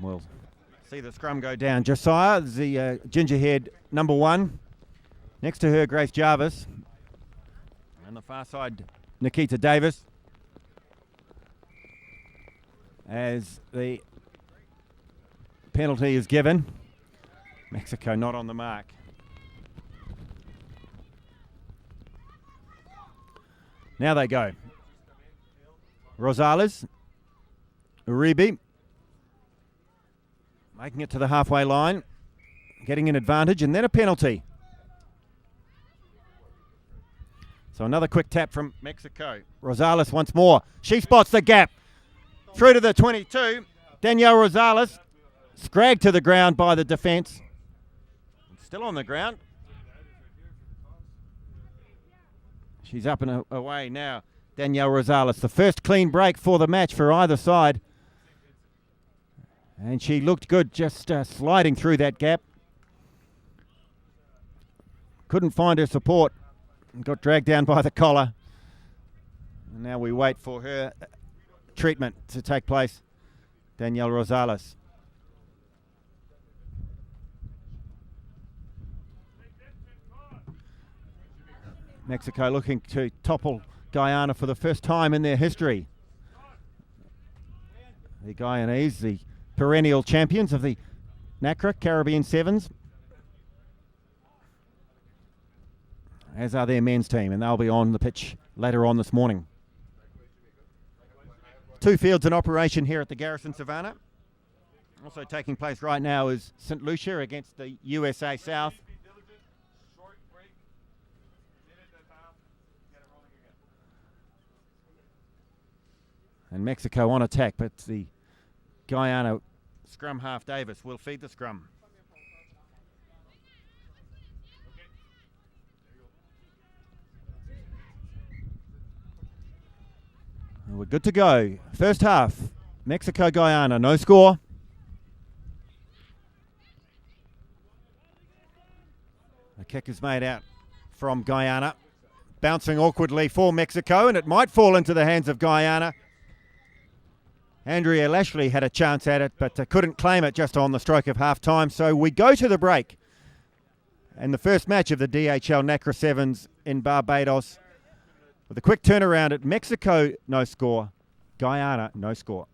We'll see the scrum go down. Josiah, the ginger-haired number 1. Next to her, Grace Jarvis. On the far side, Nikita Davis. As the penalty is given. Mexico not on the mark. Now they go. Rosales. Uribe. Making it to the halfway line. Getting an advantage and then a penalty. So another quick tap from Mexico. Rosales once more. She spots the gap. Through to the 22. Danielle Rosales. Scragged to the ground by the defence. Still on the ground. She's up and away now. Danielle Rosales. The first clean break for the match for either side. And she looked good just sliding through that gap. Couldn't find her support. Got dragged down by the collar. And now we wait for her treatment to take place. Danielle Rosales. Mexico looking to topple Guyana for the first time in their history. The Guyanese, the perennial champions of the Nacra Caribbean Sevens, as are their men's team, and they'll be on the pitch later on this morning. 2 fields in operation here at the Garrison Savannah. Also taking place right now is St. Lucia against the USA South. And Mexico on attack, but the Guyana scrum half Davis will feed the scrum. We're good to go. First half, Mexico-Guyana, no score. The kick is made out from Guyana. Bouncing awkwardly for Mexico, and it might fall into the hands of Guyana. Andrea Lashley had a chance at it, but couldn't claim it just on the stroke of half-time. So we go to the break. And the first match of the DHL Nacra Sevens in Barbados. With a quick turnaround at Mexico, no score. Guyana, no score.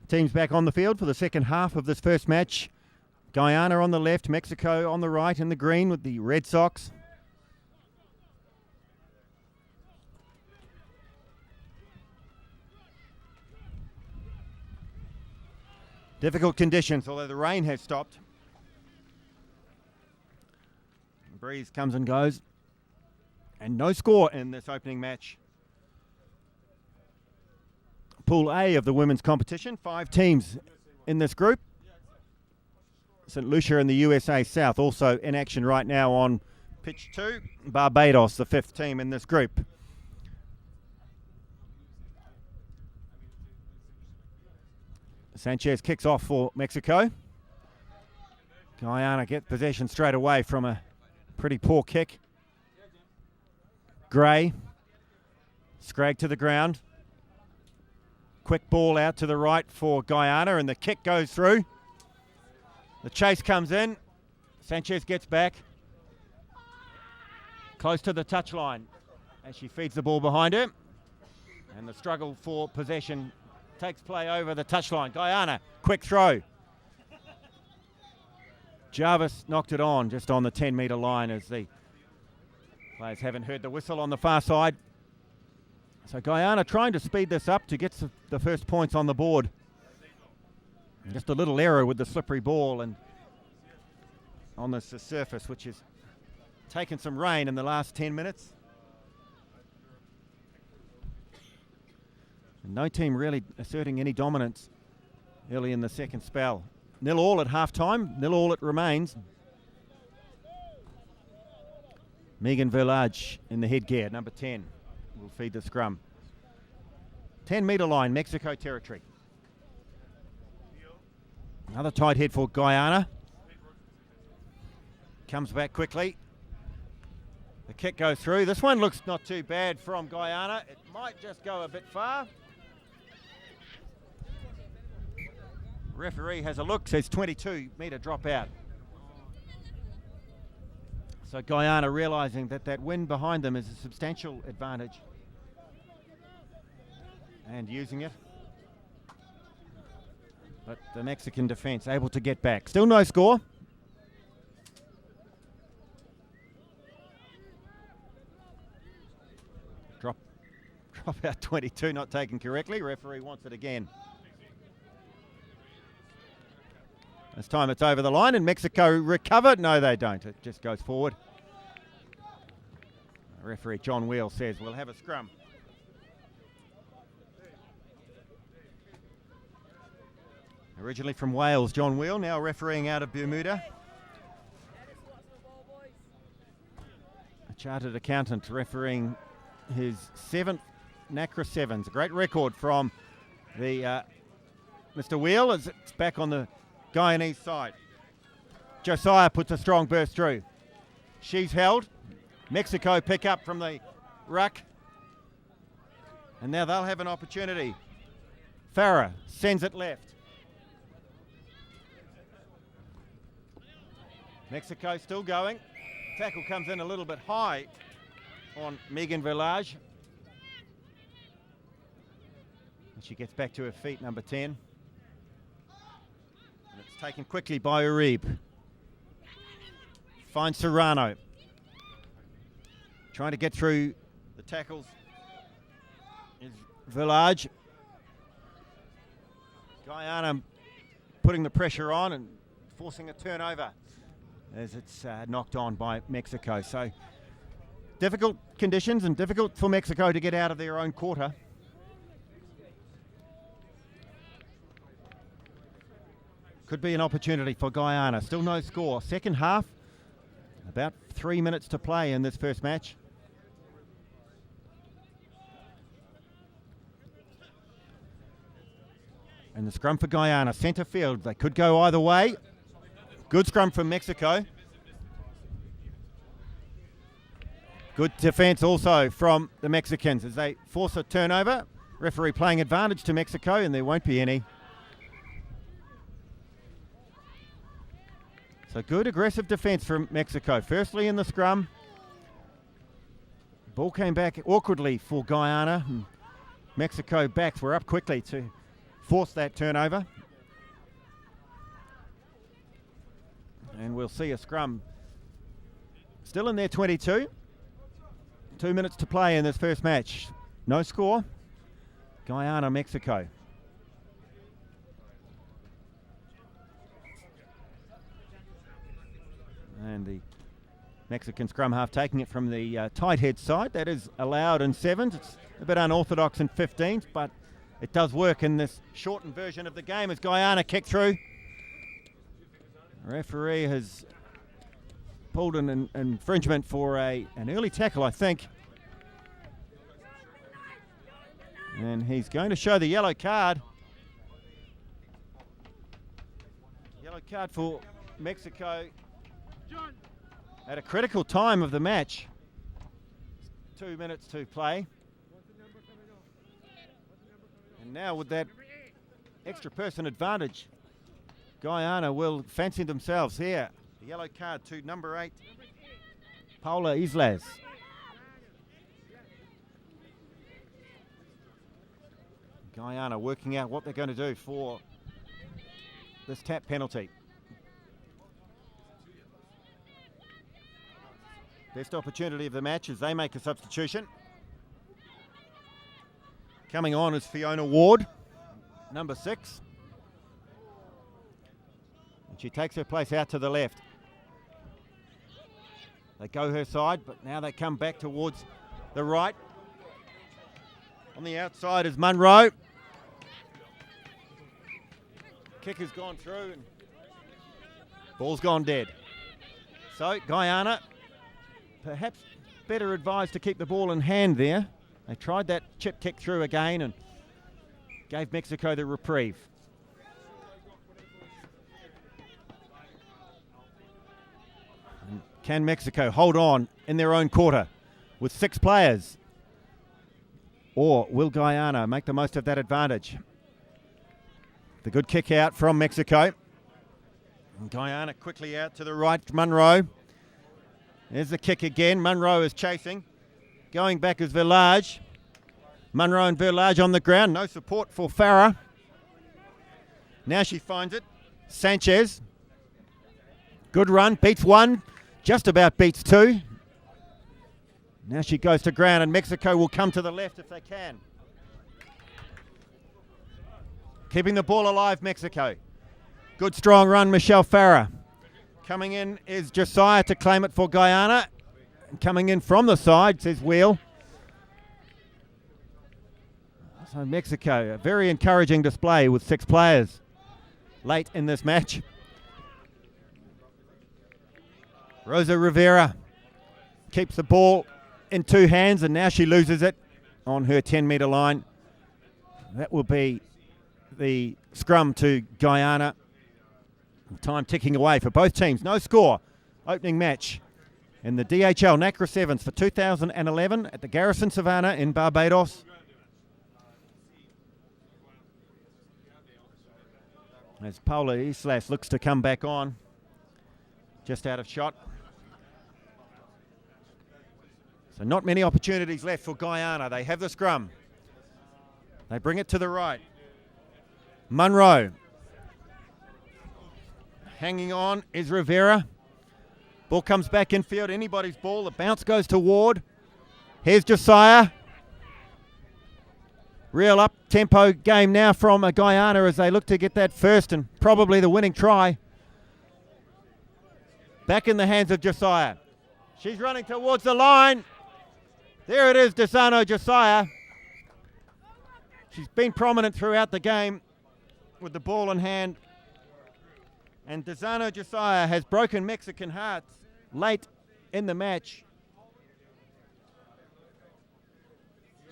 Teams back on the field for the second half of this first match. Guyana on the left, Mexico on the right in the green with the Red Sox. Difficult conditions, although the rain has stopped. The breeze comes and goes. And no score in this opening match. Pool A of the women's competition. 5 teams in this group. St. Lucia and the USA South also in action right now on pitch 2. Barbados, the 5th team in this group. Sanchez kicks off for Mexico. Guyana get possession straight away from a pretty poor kick. Gray. Scrag to the ground. Quick ball out to the right for Guyana, and the kick goes through. The chase comes in. Sanchez gets back. Close to the touchline as she feeds the ball behind her. And the struggle for possession takes play over the touchline. Guyana, quick throw. Jarvis knocked it on just on the 10-metre line as the players haven't heard the whistle on the far side. So Guyana trying to speed this up to get the first points on the board. Just a little error with the slippery ball and on this surface, which has taken some rain in the last 10 minutes. And no team really asserting any dominance early in the second spell. 0-0 at half-time, 0-0 it remains. Megan Verlage in the headgear, number 10, will feed the scrum. 10-metre line, Mexico territory. Another tight head for Guyana. Comes back quickly. The kick goes through. This one looks not too bad from Guyana. It might just go a bit far. Referee has a look, says 22-metre drop out. So Guyana realising that that wind behind them is a substantial advantage and using it. But the Mexican defence able to get back. Still no score. Drop out 22, not taken correctly. Referee wants it again. This time it's over the line and Mexico recover. No, they don't. It just goes forward. Referee John Wheel says we'll have a scrum. Originally from Wales, John Wheel, now refereeing out of Bermuda. A chartered accountant refereeing his 7th Nacra Sevens. A great record from the Mr. Wheel as it's back on the Guyanese side. Josiah puts a strong burst through. She's held. Mexico pick up from the ruck. And now they'll have an opportunity. Farah sends it left. Mexico still going. Tackle comes in a little bit high on Megan Village. And she gets back to her feet, number 10. And it's taken quickly by Uribe. Finds Serrano. Trying to get through the tackles is Village. Guyana putting the pressure on and forcing a turnover as it's knocked on by Mexico. So difficult conditions and difficult for Mexico to get out of their own quarter. Could be an opportunity for Guyana. Still no score. Second half, about 3 minutes to play in this first match. And the scrum for Guyana, centre field. They could go either way. Good scrum from Mexico. Good defence also from the Mexicans as they force a turnover. Referee playing advantage to Mexico, and there won't be any. So good aggressive defence from Mexico. Firstly in the scrum. Ball came back awkwardly for Guyana. And Mexico backs were up quickly to force that turnover. And we'll see a scrum still in their 22. 2 minutes to play in this first match. No score. Guyana, Mexico. And the Mexican scrum half taking it from the tight head side. That is allowed in 7s. It's a bit unorthodox in 15s, but it does work in this shortened version of the game as Guyana kick through. The referee has pulled an infringement for an early tackle, I think. And he's going to show the yellow card. Yellow card for Mexico at a critical time of the match. 2 minutes to play. And now with that extra person advantage, Guyana will fancy themselves here. The yellow card to number 8, Paula Islas. Guyana working out what they're going to do for this tap penalty. Best opportunity of the match as they make a substitution. Coming on is Fiona Ward, number 6. And she takes her place out to the left. They go her side, but now they come back towards the right. On the outside is Munro. Kick has gone through and ball's gone dead. So Guyana perhaps better advised to keep the ball in hand there. They tried that chip kick through again and gave Mexico the reprieve. Can Mexico hold on in their own quarter with 6 players? Or will Guyana make the most of that advantage? The good kick out from Mexico. And Guyana quickly out to the right, Munro. There's the kick again. Munro is chasing. Going back is Village. Munro and Village on the ground. No support for Farah. Now she finds it. Sanchez. Good run. Beats 1. Just about beats 2. Now she goes to ground and Mexico will come to the left if they can. Keeping the ball alive, Mexico. Good strong run, Michelle Farah. Coming in is Josiah to claim it for Guyana. Coming in from the side, says Wheel. So Mexico, a very encouraging display with 6 players late in this match. Rosa Rivera keeps the ball in 2 hands and now she loses it on her 10-metre line. That will be the scrum to Guyana. Time ticking away for both teams. No score. Opening match in the DHL Nacra Sevens for 2011 at the Garrison Savannah in Barbados. As Paula Islas looks to come back on. Just out of shot. So not many opportunities left for Guyana. They have the scrum. They bring it to the right. Munro. Hanging on is Rivera. Ball comes back infield. Anybody's ball. The bounce goes to Ward. Here's Josiah. Real up-tempo game now from Guyana as they look to get that first and probably the winning try. Back in the hands of Josiah. She's running towards the line. There it is, Desano Josiah. She's been prominent throughout the game with the ball in hand. And Desano Josiah has broken Mexican hearts late in the match.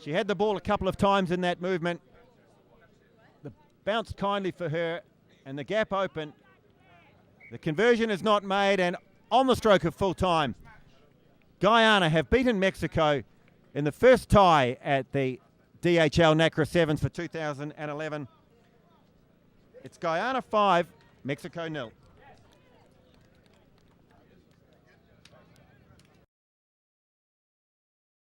She had the ball a couple of times in that movement. The bounce kindly for her and the gap open. The conversion is not made and on the stroke of full time, Guyana have beaten Mexico in the first tie at the DHL Nacra Sevens for 2011. It's Guyana 5, Mexico 0.